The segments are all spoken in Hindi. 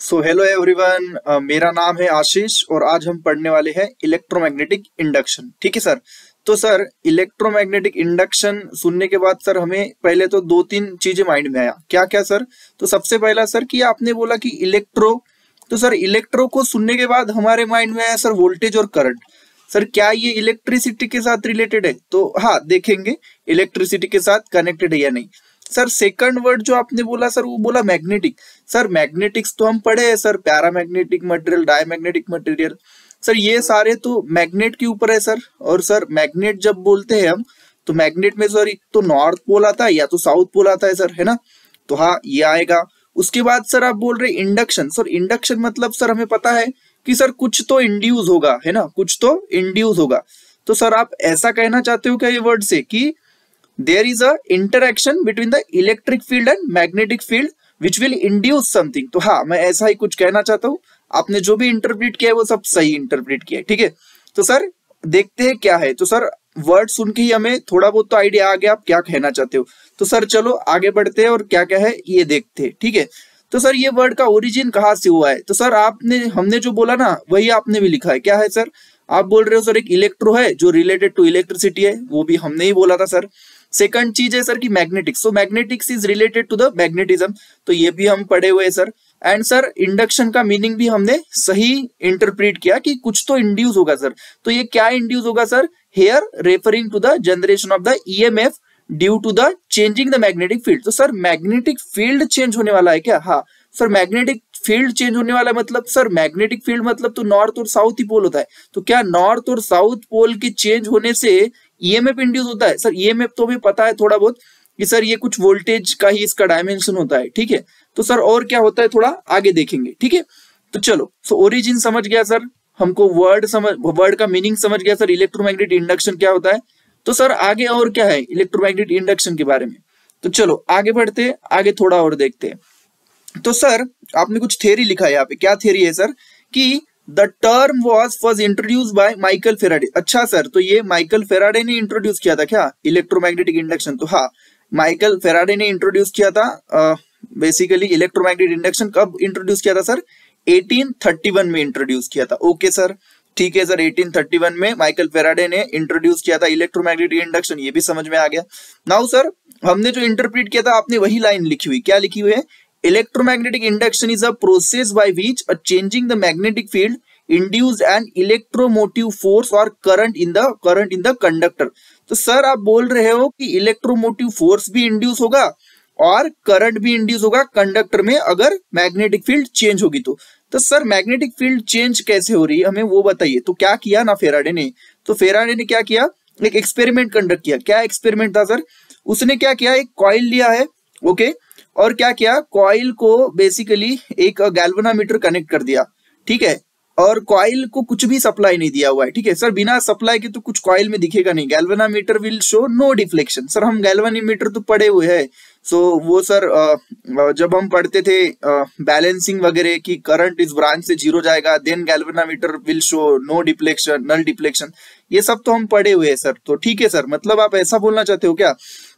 सो हेलो एवरीवन, मेरा नाम है आशीष और आज हम पढ़ने वाले हैं इलेक्ट्रोमैग्नेटिक इंडक्शन। ठीक है सर। तो सर इलेक्ट्रोमैग्नेटिक इंडक्शन सुनने के बाद सर हमें पहले तो दो तीन चीजें माइंड में आया। क्या क्या सर? तो सबसे पहला सर कि आपने बोला कि इलेक्ट्रो, तो सर इलेक्ट्रो को सुनने के बाद हमारे माइंड में आया सर वोल्टेज और करंट। सर क्या ये इलेक्ट्रिसिटी के साथ रिलेटेड है? तो हाँ, देखेंगे इलेक्ट्रिसिटी के साथ कनेक्टेड है या नहीं। सर सेकंड वर्ड जो आपने बोला सर, वो बोला मैग्नेटिक। सर मैग्नेटिक्स तो हम पढ़े हैं sir, paramagnetic material, diamagnetic material. Sir ये सारे तो मैग्नेट के ऊपर है सर। और सर मैग्नेट जब बोलते हैं हम, तो मैग्नेट में सर एक तो नॉर्थ पोल आता है या तो साउथ पोल आता है सर, है ना? तो हाँ, ये आएगा। उसके बाद सर आप बोल रहे इंडक्शन। सर इंडक्शन मतलब सर हमें पता है कि सर कुछ तो इंड्यूस होगा, है ना? कुछ तो इंड्यूस होगा। तो सर आप ऐसा कहना चाहते हो क्या ये वर्ड से कि there is a interaction between the electric field and magnetic field which will induce something? तो हाँ, मैं ऐसा ही कुछ कहना चाहता हूँ। आपने जो भी इंटरप्रेट किया है वो सब सही इंटरप्रेट किया है। ठीक है, तो सर देखते हैं क्या है। तो सर वर्ड सुन के ही हमें थोड़ा बहुत तो आइडिया आ गया आप क्या कहना चाहते हो। तो सर चलो आगे बढ़ते हैं और क्या क्या है ये देखते हैं। ठीक है, तो सर ये वर्ड का ओरिजिन कहाँ से हुआ है? तो सर आपने, हमने जो बोला ना वही आपने भी लिखा है। क्या है सर? आप बोल रहे हो सर एक इलेक्ट्रो है जो रिलेटेड टू इलेक्ट्रिसिटी है, वो भी हमने ही बोला था सर। सेकंड चीज है सर कि magnetics, so magnetics is related to the magnetism, तो ये भी हम पढ़े हुए हैं सर। एंड सर इंडक्शन का मीनिंग भी हमने सही इंटरप्रेट किया कि कुछ तो इंड्यूस होगा सर। तो ये क्या इंड्यूस होगा sir? Here referring to the generation of the EMF due to the changing the magnetic field. तो सर मैग्नेटिक फील्ड चेंज होने वाला है क्या? हाँ सर, मैग्नेटिक फील्ड चेंज होने वाला है। मतलब सर मैग्नेटिक फील्ड मतलब तो नॉर्थ और साउथ ही पोल होता है। तो क्या नॉर्थ और साउथ पोल के चेंज होने से ईएमएफ इंड्यूस होता है? सर ईएमएफ तो हमें पता है थोड़ा बहुत कि सर ये कुछ वोल्टेज का ही इसका डायमेंशन होता है। ठीक है, तो सर और क्या होता है थोड़ा आगे देखेंगे। ठीक है, तो चलो। सो ओरिजिन समझ गया सर, हमको वर्ड का मीनिंग समझ गया सर, इलेक्ट्रोमैग्नेटिक इंडक्शन क्या होता है। तो सर आगे और क्या है इलेक्ट्रोमैग्नेटिक इंडक्शन के बारे में? तो चलो आगे बढ़ते हैं, आगे थोड़ा और देखते हैं। तो सर आपने कुछ थ्योरी लिखा है यहाँ पे। क्या थ्योरी है सर? कि the term was introduce by Michael Faraday. अच्छा सर, तो ये माइकल फेराडे ने इंट्रोड्यूस किया था क्या इलेक्ट्रोमैग्नेटिक इंडक्शन? तो हाँ, माइकल फेराडे ने इंट्रोड्यूस किया था बेसिकली इलेक्ट्रोमैग्नेटिक इंडक्शन। कब इंट्रोड्यूस किया था सर? 1831 में इंट्रोड्यूस किया था। ओके सर, ठीक है सर, 1831 में माइकल फेराडे ने इंट्रोड्यूस किया था इलेक्ट्रोमैग्नेटिक इंडक्शन, ये भी समझ में आ गया। नाउ सर हमने जो इंटरप्रेट किया था, आपने वही लाइन लिखी हुई। क्या लिखी हुई है? Electromagnetic induction is a process by which a changing the magnetic field induce an electromotive force or current in the conductor। तो सर आप बोल रहे हो कि इलेक्ट्रोमोटिव फोर्स भी इंड्यूस होगा और करंट भी इंड्यूस होगा कंडक्टर में अगर मैग्नेटिक फील्ड चेंज होगी तो सर मैग्नेटिक फील्ड चेंज कैसे हो रही है हमें वो बताइए। तो क्या किया ना फेराडे ने? तो फेराडे ने क्या किया? एक एक्सपेरिमेंट कंडक्ट किया। क्या एक्सपेरिमेंट था सर? उसने क्या किया, एक कॉइल लिया है, ओके, और क्या किया, कॉइल को बेसिकली एक गैल्वेनोमीटर कनेक्ट कर दिया। ठीक है, और कॉइल को कुछ भी सप्लाई नहीं दिया हुआ है। ठीक है सर, बिना सप्लाई के तो कुछ कॉइल में दिखेगा नहीं। Galvanometer will show no deflection. Sir हम गैल्वेनोमीटर तो पढ़े हुए हैं। सो वो सर जब हम पढ़ते थे बैलेंसिंग वगैरह की करंट इस ब्रांच से जीरो जाएगा, then galvanometer will show no deflection, null deflection, ये सब तो हम पढ़े हुए हैं सर। तो ठीक है सर, मतलब आप ऐसा बोलना चाहते हो क्या?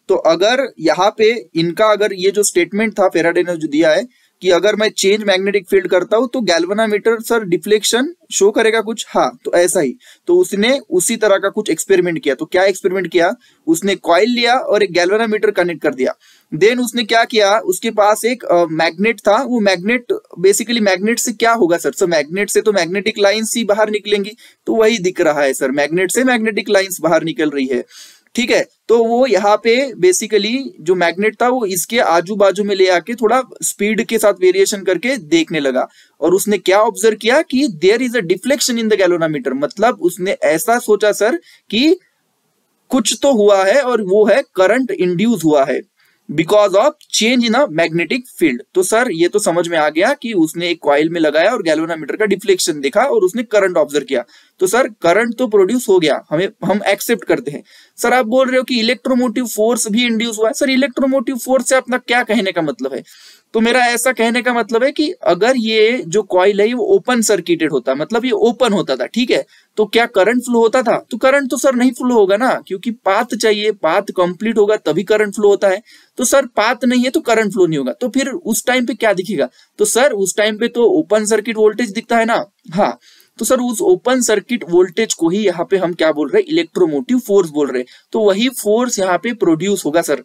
तो अगर यहाँ पे इनका, अगर ये जो स्टेटमेंट था फेराडे ने जो दिया है कि अगर मैं चेंज मैग्नेटिक फील्ड करता हूं तो गैल्वेनोमीटर सर डिफ्लेक्शन शो करेगा कुछ, हाँ तो ऐसा ही। तो उसने उसी तरह का कुछ एक्सपेरिमेंट किया। तो क्या एक्सपेरिमेंट किया? उसने कॉइल लिया और एक गैल्वेनोमीटर कनेक्ट कर दिया। देन उसने क्या किया, उसके पास एक मैग्नेट था। वो मैग्नेट बेसिकली, मैग्नेट से क्या होगा सर? सर मैग्नेट से तो मैग्नेटिक लाइंस ही बाहर निकलेंगी, तो वही दिख रहा है सर, मैग्नेट से मैग्नेटिक लाइंस बाहर निकल रही है। ठीक है, तो वो यहाँ पे बेसिकली जो मैग्नेट था वो इसके आजू बाजू में ले आके थोड़ा स्पीड के साथ वेरिएशन करके देखने लगा। और उसने क्या ऑब्जर्व किया कि there is a deflection in the galvanometer. मतलब उसने ऐसा सोचा सर कि कुछ तो हुआ है और वो है करंट इंड्यूस हुआ है because of change in a magnetic field. तो सर ये तो समझ में आ गया कि उसने एक कॉइल में लगाया और गैल्वेनोमीटर का डिफ्लेक्शन देखा और उसने करंट ऑब्जर्व किया। तो सर करंट तो प्रोड्यूस हो गया, हम एक्सेप्ट करते हैं। सर आप बोल रहे हो कि इलेक्ट्रोमोटिव फोर्स भी इंड्यूस हुआ है। सर इलेक्ट्रोमोटिव फोर्स से अपना क्या कहने का मतलब है? तो मेरा ऐसा कहने का मतलब है कि अगर ये जो कॉइल है वो ओपन सर्किटेड होता, मतलब ये ओपन होता था, ठीक है, तो क्या करंट फ्लो होता था? तो करंट तो सर नहीं फ्लो होगा ना, क्योंकि पाथ चाहिए, पाथ कंप्लीट होगा तभी करंट फ्लो होता है। तो सर पाथ नहीं है तो करंट फ्लो नहीं होगा, तो फिर उस टाइम पे क्या दिखेगा? तो सर उस टाइम पे तो ओपन सर्किट वोल्टेज दिखता है ना। हाँ, तो सर उस ओपन सर्किट वोल्टेज को ही यहाँ पे हम क्या बोल रहे हैं? इलेक्ट्रोमोटिव फोर्स बोल रहे हैं। तो वही फोर्स यहाँ पे प्रोड्यूस होगा सर।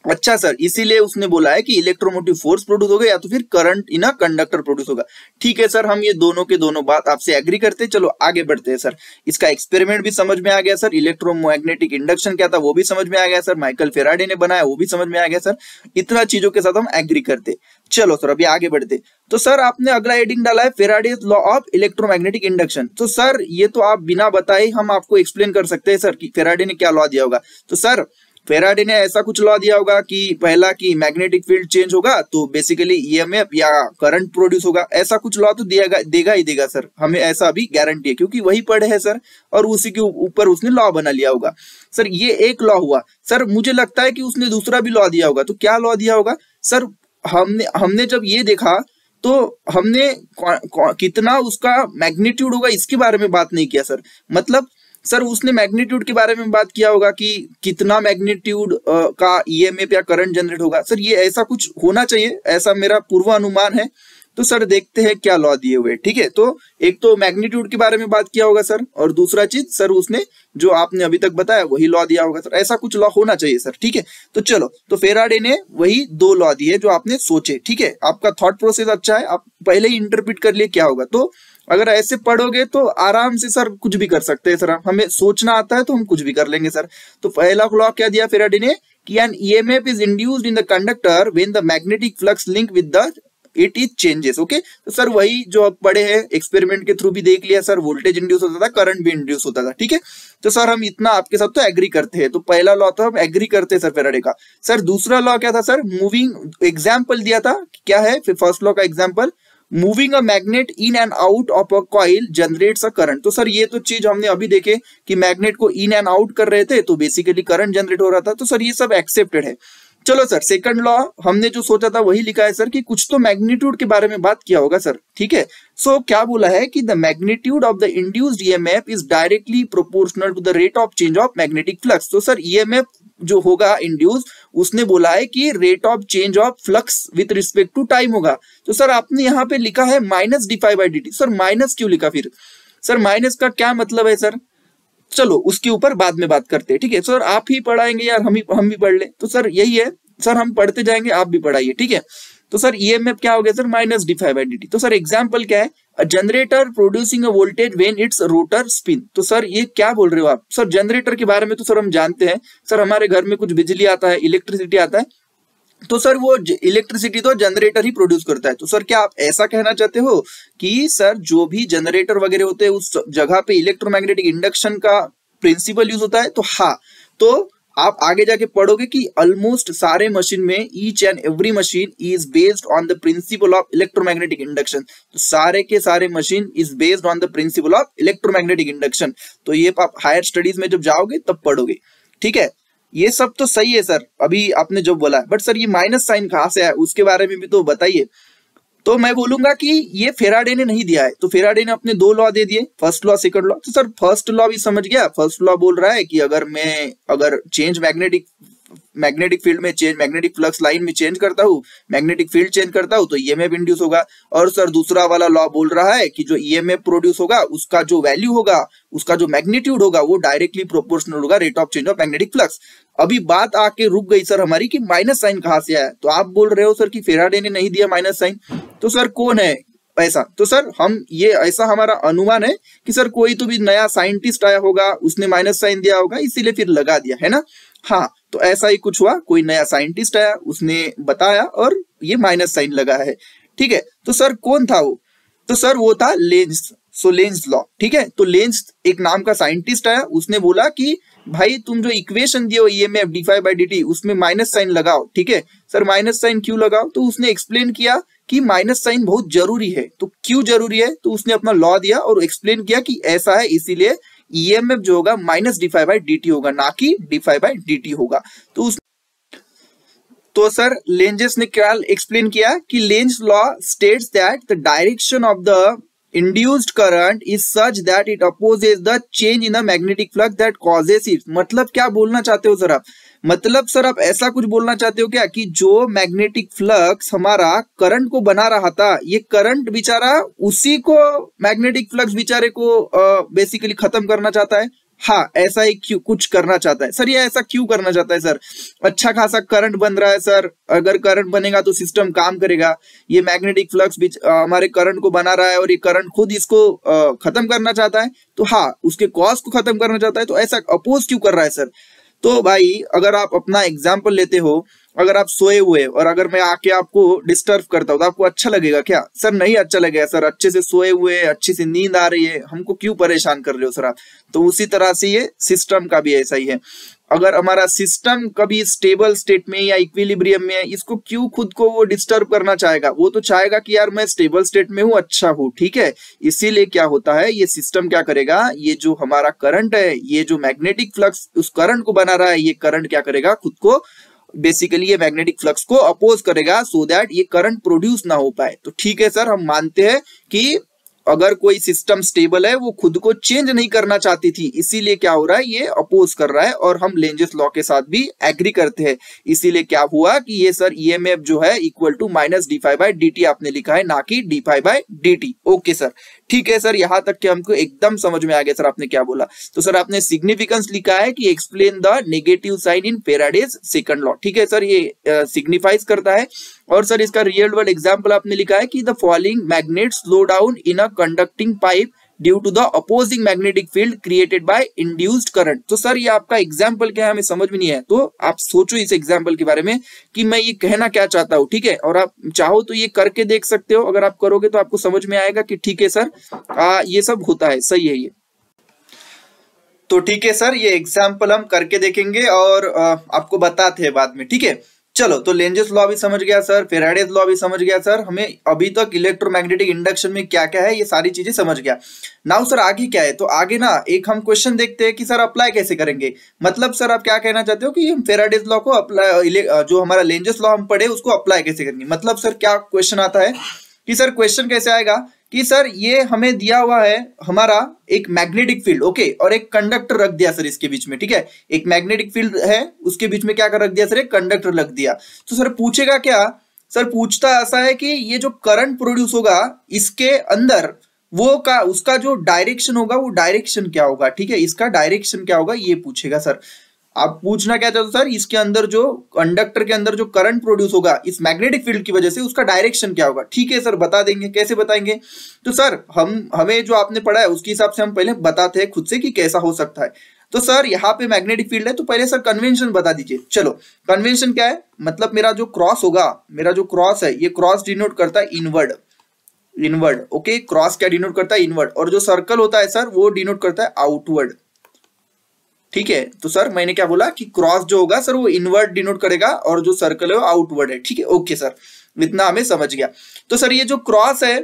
अच्छा सर, इसीलिए उसने बोला है कि इलेक्ट्रोमोटिव फोर्स प्रोड्यूस होगा या तो फिर current in a conductor produce होगा। ठीक है सर, हम ये दोनों के दोनों बात आपसे एग्री करते हैं। चलो आगे बढ़ते हैं सर। इसका एक्सपेरिमेंट भी समझ में आ गया सर, इलेक्ट्रोमैग्नेटिक इंडक्शन क्या था वो भी समझ में आ गया सर, माइकल फेराडे ने बनाया वो भी समझ में आ गया सर। इतना चीजों के साथ हम एग्री करते। चलो सर अभी आगे बढ़ते। तो सर आपने अगला हेडिंग डाला है Faraday's law of electromagnetic induction. तो सर ये तो आप बिना बताए हम आपको एक्सप्लेन कर सकते हैं सर कि फेराडे ने क्या लॉ दिया होगा। तो सर फेराडे ने ऐसा कुछ लॉ दिया होगा कि पहला कि मैग्नेटिक फील्ड चेंज होगा तो बेसिकली ईएमएफ या करंट प्रोड्यूस होगा, ऐसा कुछ लॉ तो देगा ही देगा सर, हमें ऐसा अभी गारंटी है क्योंकि वही पढ़े है सर और उसी के ऊपर उसने लॉ बना लिया होगा। सर ये एक लॉ हुआ। सर मुझे लगता है कि उसने दूसरा भी लॉ दिया होगा। तो क्या लॉ दिया होगा सर? हमने जब ये देखा तो हमने कितना उसका मैग्नीट्यूड होगा इसके बारे में बात नहीं किया सर। मतलब सर उसने मैग्नीट्यूड के बारे में बात किया होगा कि कितना मैग्नीट्यूड का ईएमएफ या करंट जनरेट होगा। सर ये ऐसा कुछ होना चाहिए, ऐसा मेरा पूर्वानुमान है। तो सर देखते हैं क्या लॉ दिए हुए। ठीक है, तो एक तो मैग्नीट्यूड के बारे में बात किया होगा सर, और दूसरा चीज सर उसने जो आपने अभी तक बताया वही लॉ दिया होगा सर। ऐसा कुछ लॉ होना चाहिए सर। ठीक है, तो चलो, तो फेराडे ने वही दो लॉ दिए जो आपने सोचे। ठीक है, आपका थॉट प्रोसेस अच्छा है, आप पहले ही इंटरप्रिट कर लिए क्या होगा। तो अगर ऐसे पढ़ोगे तो आराम से सर कुछ भी कर सकते हैं सर, हमें सोचना आता है तो हम कुछ भी कर लेंगे सर। तो पहला लॉ क्या दिया फेराडे ने कि an EMF is induced in the conductor when the magnetic flux link with the it is changes. Okay, तो सर वही जो अब पढ़े हैं एक्सपेरिमेंट के थ्रू भी देख लिया सर, वोल्टेज इंड्यूस होता था, करंट भी इंड्यूस होता था। ठीक है, तो सर हम इतना आपके साथ तो एग्री करते हैं। तो पहला लॉ तो हम एग्री करते हैं सर फेराडे का। सर दूसरा लॉ क्या था सर? मूविंग एग्जाम्पल दिया था, क्या है फिर फर्स्ट लॉ का example? Moving a magnet in and out of a coil generates a current. तो सर ये तो चीज हमने अभी देखे कि मैग्नेट को इन एंड आउट कर रहे थे तो बेसिकली करंट जनरेट हो रहा था। तो सर ये सब एक्सेप्टेड है। चलो सर सेकंड लॉ हमने जो सोचा था वही लिखा है सर कि कुछ तो मैग्नीट्यूड के बारे में बात किया होगा सर। ठीक है, सो क्या बोला है कि the magnitude of the induced EMF is directly proportional to the rate of change of magnetic flux. तो सर ईएमएफ जो होगा इंड्यूस, उसने बोला है कि rate of change of flux with respect to time होगा। तो सर आपने यहाँ पे लिखा है minus d phi by d t. Sir minus क्यों लिखा फिर? सर माइनस का क्या मतलब है सर? चलो उसके ऊपर बाद में बात करते हैं। ठीक है सर, आप ही पढ़ाएंगे यार, हम भी पढ़ ले। तो सर यही है सर, हम पढ़ते जाएंगे, आप भी पढ़ाइए। ठीक है, तो सर ईएमएफ क्या हो गया sir? Minus d phi by d t. तो सर एग्जाम्पल क्या है? A generator producing a voltage when it's rotor spin. तो सर ये क्या बोल रहे हो आप? सर जनरेटर के बारे में तो सर हम जानते हैं सर, हमारे घर में कुछ बिजली आता है, इलेक्ट्रिसिटी आता है, तो सर वो इलेक्ट्रिसिटी तो जनरेटर ही प्रोड्यूस करता है। तो सर क्या आप ऐसा कहना चाहते हो कि सर जो भी जनरेटर वगैरह होते हैं उस जगह पे इलेक्ट्रोमैग्नेटिक इंडक्शन का प्रिंसिपल यूज होता है? तो हाँ, तो आप आगे जाके पढ़ोगे कि ऑलमोस्ट सारे मशीन में each and every machine is based on the principle of electromagnetic induction. तो सारे के सारे machine is based on the principle of electromagnetic induction. तो ये आप हायर स्टडीज में जब जाओगे तब पढ़ोगे। ठीक है, ये सब तो सही है सर, अभी आपने जो बोला, बट सर ये माइनस साइन कहाँ से आया उसके बारे में भी तो बताइए। तो मैं बोलूंगा कि ये फेराडे ने नहीं दिया है। तो फेराडे ने अपने दो लॉ दे दिए, फर्स्ट लॉ सेकंड लॉ। तो सर फर्स्ट लॉ भी समझ गया। फर्स्ट लॉ बोल रहा है कि अगर चेंज मैग्नेटिक फील्ड में चेंज, मैग्नेटिक फ्लक्स लाइन में चेंज करता हूँ, मैग्नेटिक फील्ड चेंज करता हूँ तो ईएमएफ इंड्यूस होगा। और सर दूसरा वाला लॉ बोल रहा है कि जो ईएमएफ प्रोड्यूस होगा उसका जो वैल्यू होगा, उसका जो मैग्नीट्यूड होगा वो डायरेक्टली प्रोपोर्शनल होगा rate of change of magnetic flux. अभी बात आके रुक गई सर हमारी कि माइनस साइन कहाँ से आया। तो आप बोल रहे हो सर कि फेराडे ने नहीं दिया माइनस साइन, तो सर कौन है ऐसा? तो सर हम ये ऐसा हमारा अनुमान है कि सर कोई तो भी नया साइंटिस्ट आया होगा, उसने माइनस साइन दिया होगा, इसीलिए फिर लगा दिया है ना। हाँ, तो ऐसा ही कुछ हुआ, कोई नया साइंटिस्ट आया, उसने बताया और ये माइनस साइन लगा है। ठीक है, तो सर कौन था वो? तो सर वो था लेंज। सो लेंज लॉ। ठीक है, तो लेंज एक नाम का साइंटिस्ट आया, उसने बोला कि भाई तुम जो इक्वेशन दियो EMF d phi by d t उसमें माइनस साइन लगाओ। ठीक है सर, माइनस साइन क्यों लगाओ? तो उसने एक्सप्लेन किया कि माइनस साइन बहुत जरूरी है। तो क्यों जरूरी है? तो उसने अपना लॉ दिया और एक्सप्लेन किया कि ऐसा है, इसीलिए ईएमएफ जो होगा minus d phi by d t होगा, ना कि d phi by d t होगा। तो तो सर लेंजेस ने क्या एक्सप्लेन किया कि Lenz law states that the direction of the induced current is such that it opposes the change in the magnetic flux that causes it। मतलब क्या बोलना चाहते हो सर आप? मतलब सर आप ऐसा कुछ बोलना चाहते हो क्या कि जो मैग्नेटिक फ्लक्स हमारा करंट को बना रहा था, ये करंट बेचारा उसी को मैग्नेटिक फ्लक्स बेचारे को बेसिकली खत्म करना चाहता है? हाँ, ऐसा ही क्यों कुछ करना चाहता है सर? ये ऐसा क्यों करना चाहता है सर? अच्छा खासा करंट बन रहा है सर, अगर करंट बनेगा तो सिस्टम काम करेगा। ये मैग्नेटिक फ्लक्स भी हमारे करंट को बना रहा है और ये करंट खुद इसको खत्म करना चाहता है, तो हाँ उसके कॉज को खत्म करना चाहता है, तो ऐसा अपोज क्यों कर रहा है सर? तो भाई अगर आप अपना एग्जाम्पल लेते हो, अगर आप सोए हुए और अगर मैं आके आपको डिस्टर्ब करता हूँ तो आपको अच्छा लगेगा क्या? सर नहीं अच्छा लगेगा सर, अच्छे से सोए हुए, अच्छी से नींद आ रही है, हमको क्यों परेशान कर रहे हो सर आप? तो उसी तरह से ये सिस्टम का भी ऐसा ही है। अगर हमारा सिस्टम कभी स्टेबल स्टेट में या इक्विलिब्रियम में है, इसको क्यों खुद को वो डिस्टर्ब करना चाहेगा? वो तो चाहेगा कि यार मैं स्टेबल स्टेट में हूँ, अच्छा हूँ, ठीक है। इसीलिए क्या होता है, ये सिस्टम क्या करेगा, ये जो हमारा करंट है, ये जो मैग्नेटिक फ्लक्स उस करंट को बना रहा है, ये करंट क्या करेगा, खुद को बेसिकली ये मैग्नेटिक फ्लक्स को अपोज करेगा सो दैट ये करंट प्रोड्यूस ना हो पाए। तो ठीक है सर, हम मानते हैं कि अगर कोई सिस्टम स्टेबल है, वो खुद को चेंज नहीं करना चाहती थी, इसीलिए क्या हो रहा है, ये अपोज कर रहा है, और हम लेंजेस लॉ के साथ भी एग्री करते हैं। इसीलिए क्या हुआ कि ये सर ईएमएफ जो है equal to minus d phi by d t आपने लिखा है, ना कि d phi by d t. Okay sir, ठीक है सर, यहां तक कि हमको एकदम समझ में आ गया सर आपने क्या बोला। तो सर आपने सिग्निफिकेंस लिखा है कि explain the negative sign in Faraday's second law. ठीक है सर, ये सिग्निफाइज करता है। और सर इसका रियल वर्ल्ड एग्जांपल आपने लिखा है कि the following magnet slow down in a conducting pipe due to the opposing magnetic field created by induced current. तो सर ये आपका एग्जांपल क्या है, हमें समझ में नहीं है, तो आप सोचो इस एग्जांपल के बारे में कि मैं ये कहना क्या चाहता हूँ, ठीक है। और आप चाहो तो ये करके देख सकते हो, अगर आप करोगे तो आपको समझ में आएगा कि ठीक है सर ये सब होता है, सही है ये। तो ठीक है सर, ये एग्जाम्पल हम करके देखेंगे और आपको बताते हैं बाद में, ठीक है। चलो, तो लेंजेस लॉ भी समझ गया सर, फैराडेज लॉ भी समझ गया सर, हमें अभी तक इलेक्ट्रोमैग्नेटिक इंडक्शन में क्या क्या है ये सारी चीजें समझ गया। नाउ सर आगे क्या है, तो आगे ना एक हम क्वेश्चन देखते हैं कि सर अप्लाई कैसे करेंगे। मतलब सर आप क्या कहना चाहते हो कि हम फैराडेज लॉ को अप्लाई, जो हमारा लेंजेस लॉ हम पढ़े उसको अप्लाई कैसे करेंगे। मतलब सर क्या क्वेश्चन आता है कि सर क्वेश्चन कैसे आएगा कि सर ये हमें दिया हुआ है हमारा एक मैग्नेटिक फील्ड, ओके, और एक कंडक्टर रख दिया सर इसके बीच में, ठीक है। एक मैग्नेटिक फील्ड है, उसके बीच में क्या कर रख दिया सर, एक कंडक्टर रख दिया। तो सर पूछेगा क्या, सर पूछता ऐसा है कि ये जो करंट प्रोड्यूस होगा इसके अंदर, वो का उसका जो डायरेक्शन होगा वो डायरेक्शन क्या होगा, ठीक है, इसका डायरेक्शन क्या होगा ये पूछेगा सर। आप पूछना क्या चाहते हो सर, इसके अंदर जो कंडक्टर के अंदर जो करंट प्रोड्यूस होगा इस मैग्नेटिक फील्ड की वजह से, उसका डायरेक्शन क्या होगा। ठीक है सर, बता देंगे, कैसे बताएंगे। तो सर हमें जो आपने पढ़ा है उसके हिसाब से हम पहले बताते हैं खुद से कि कैसा हो सकता है। तो सर यहाँ पे मैग्नेटिक फील्ड है, तो पहले सर कन्वेंशन बता दीजिए। चलो, कन्वेंशन क्या है, मतलब मेरा जो क्रॉस होगा, मेरा जो क्रॉस है, ये क्रॉस डिनोट करता है इनवर्ड, इनवर्ड, ओके। क्रॉस क्या डिनोट करता है, इनवर्ड। और जो सर्कल होता है सर वो डिनोट करता है आउटवर्ड, ठीक है। तो सर मैंने क्या बोला कि क्रॉस जो होगा सर वो इनवर्ड डिनोट करेगा और जो सर्कल है वो आउटवर्ड है, ठीक है। ओके सर, इतना हमें समझ गया। तो सर ये जो क्रॉस है,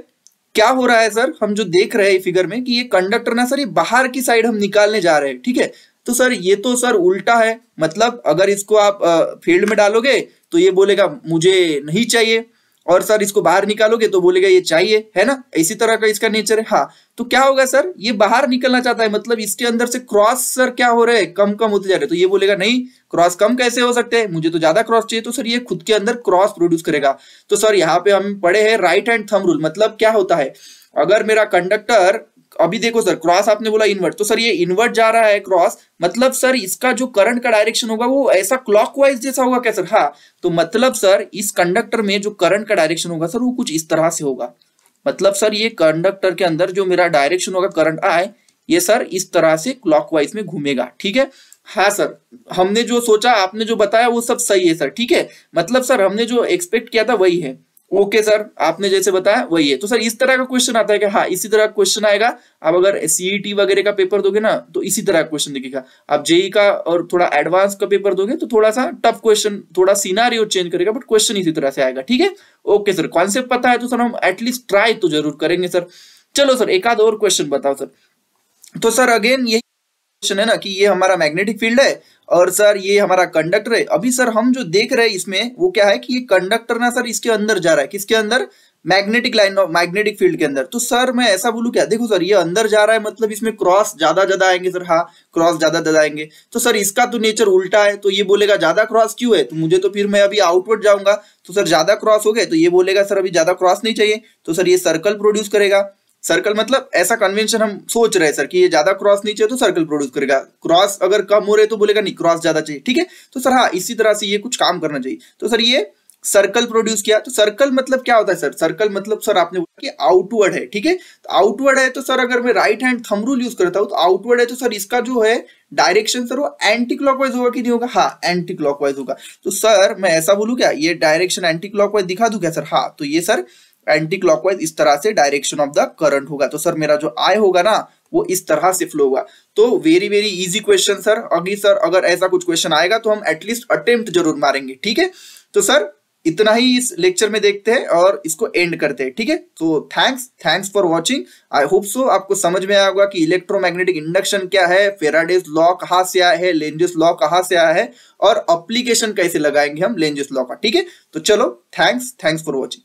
क्या हो रहा है सर, हम जो देख रहे हैं फिगर में कि ये कंडक्टर ना सर ये बाहर की साइड हम निकालने जा रहे हैं, ठीक है। तो सर ये तो सर उल्टा है, मतलब अगर इसको आप फील्ड में डालोगे तो ये बोलेगा मुझे नहीं चाहिए, और सर इसको बाहर निकालोगे तो बोलेगा ये चाहिए, है ना। इसी तरह का इसका नेचर है। हाँ, तो क्या होगा सर, ये बाहर निकलना चाहता है, मतलब इसके अंदर से क्रॉस सर क्या हो रहे हैं, कम कम होते जा रहे हैं। तो ये बोलेगा नहीं, क्रॉस कम कैसे हो सकते हैं, मुझे तो ज्यादा क्रॉस चाहिए। तो सर ये खुद के अंदर क्रॉस प्रोड्यूस करेगा। तो सर यहाँ पे हम पढ़े हैं राइट हैंड थंब रूल। मतलब क्या होता है, अगर मेरा कंडक्टर, अभी देखो सर क्रॉस आपने बोला इनवर्ट, तो सर ये इनवर्ट जा रहा है क्रॉस, मतलब सर इसका जो करंट का डायरेक्शन होगा वो ऐसा क्लॉकवाइज जैसा होगा क्या सर। हाँ, तो मतलब सर इस कंडक्टर में जो करंट का डायरेक्शन होगा सर वो कुछ इस तरह से होगा। मतलब सर ये कंडक्टर के अंदर जो मेरा डायरेक्शन होगा करंट आए, ये सर इस तरह से क्लॉकवाइज में घूमेगा, ठीक है। हाँ सर, हमने जो सोचा आपने जो बताया वो सब सही है सर, ठीक है। मतलब सर हमने जो एक्सपेक्ट किया था वही है। ओके सर, आपने जैसे बताया वही है। तो सर इस तरह का क्वेश्चन आता है कि हाँ इसी तरह का क्वेश्चन आएगा। आप अगर सीईटी वगैरह का पेपर दोगे ना तो इसी तरह का क्वेश्चन दिखेगा। आप जेई का और थोड़ा एडवांस का पेपर दोगे तो थोड़ा सा टफ क्वेश्चन, थोड़ा सिनेरियो चेंज करेगा, बट क्वेश्चन इसी तरह से आएगा, ठीक है। ओके सर, कॉन्सेप्ट पता है तो सर हम एटलीस्ट ट्राई तो जरूर करेंगे सर। चलो सर एक आध और क्वेश्चन बताओ सर। तो सर अगेन यही क्वेश्चन है ना कि ये हमारा मैग्नेटिक फील्ड है और सर ये हमारा कंडक्टर है। अभी सर हम जो देख रहे हैं इसमें वो क्या है कि ये कंडक्टर ना सर इसके अंदर जा रहा है, किसके अंदर, magnetic line of magnetic field के अंदर। तो सर मैं ऐसा बोलूं क्या, देखो सर ये अंदर जा रहा है मतलब इसमें क्रॉस ज्यादा ज्यादा आएंगे सर, हाँ क्रॉस ज्यादा ज्यादा आएंगे। तो सर इसका तो नेचर उल्टा है, तो ये बोलेगा ज्यादा क्रॉस क्यों है, तो मुझे तो फिर मैं अभी आउटवर्ड जाऊंगा तो सर ज्यादा क्रॉस हो गए, तो ये बोलेगा सर अभी ज्यादा क्रॉस नहीं चाहिए, तो सर ये सर्कल प्रोड्यूस करेगा। सर्कल मतलब ऐसा कन्वेंशन हम सोच रहे हैं सर कि ये ज्यादा क्रॉस नहीं चाहिए तो सर्कल प्रोड्यूस करेगा, क्रॉस अगर कम हो रहे तो बोलेगा नहीं क्रॉस ज्यादा चाहिए, ठीक है। तो सर हाँ इसी तरह से ये कुछ काम करना चाहिए। तो सर ये सर्कल प्रोड्यूस किया, तो सर्कल मतलब क्या होता है सर, सर्कल मतलब सर आपने बोला कि आउटवर्ड है, ठीक है। तो आउटवर्ड है तो सर अगर मैं right hand thumb rule use करता हूं तो आउटवर्ड है तो सर इसका जो है डायरेक्शन सर वो एंटी क्लॉकवाइज होगा कि नहीं होगा, हाँ एंटी क्लॉकवाइज होगा। तो सर मैं ऐसा बोलूं क्या, ये डायरेक्शन एंटी क्लॉकवाइज दिखा दूं क्या सर, हाँ तो ये सर एंटी क्लॉकवाइज इस तरह से डायरेक्शन ऑफ द करंट होगा। तो सर मेरा जो आई होगा ना वो इस तरह से फ्लो होगा। तो very very easy question sir. अभी सर अगर ऐसा कुछ क्वेश्चन आएगा तो हम एटलीस्ट अटेम्प्ट जरूर मारेंगे, ठीक है। तो सर इतना ही इस लेक्चर में देखते हैं और इसको एंड करते हैं, ठीक है। तो thanks for watching. I hope so आपको समझ में आया होगा कि इलेक्ट्रोमैग्नेटिक इंडक्शन क्या है, फेराडेज लॉ कहाँ से आया है, लेंजेस लॉ कहाँ से आया है और एप्लीकेशन कैसे लगाएंगे हम लेंजेस लॉ का, ठीक है। तो चलो थैंक्स फॉर वॉचिंग।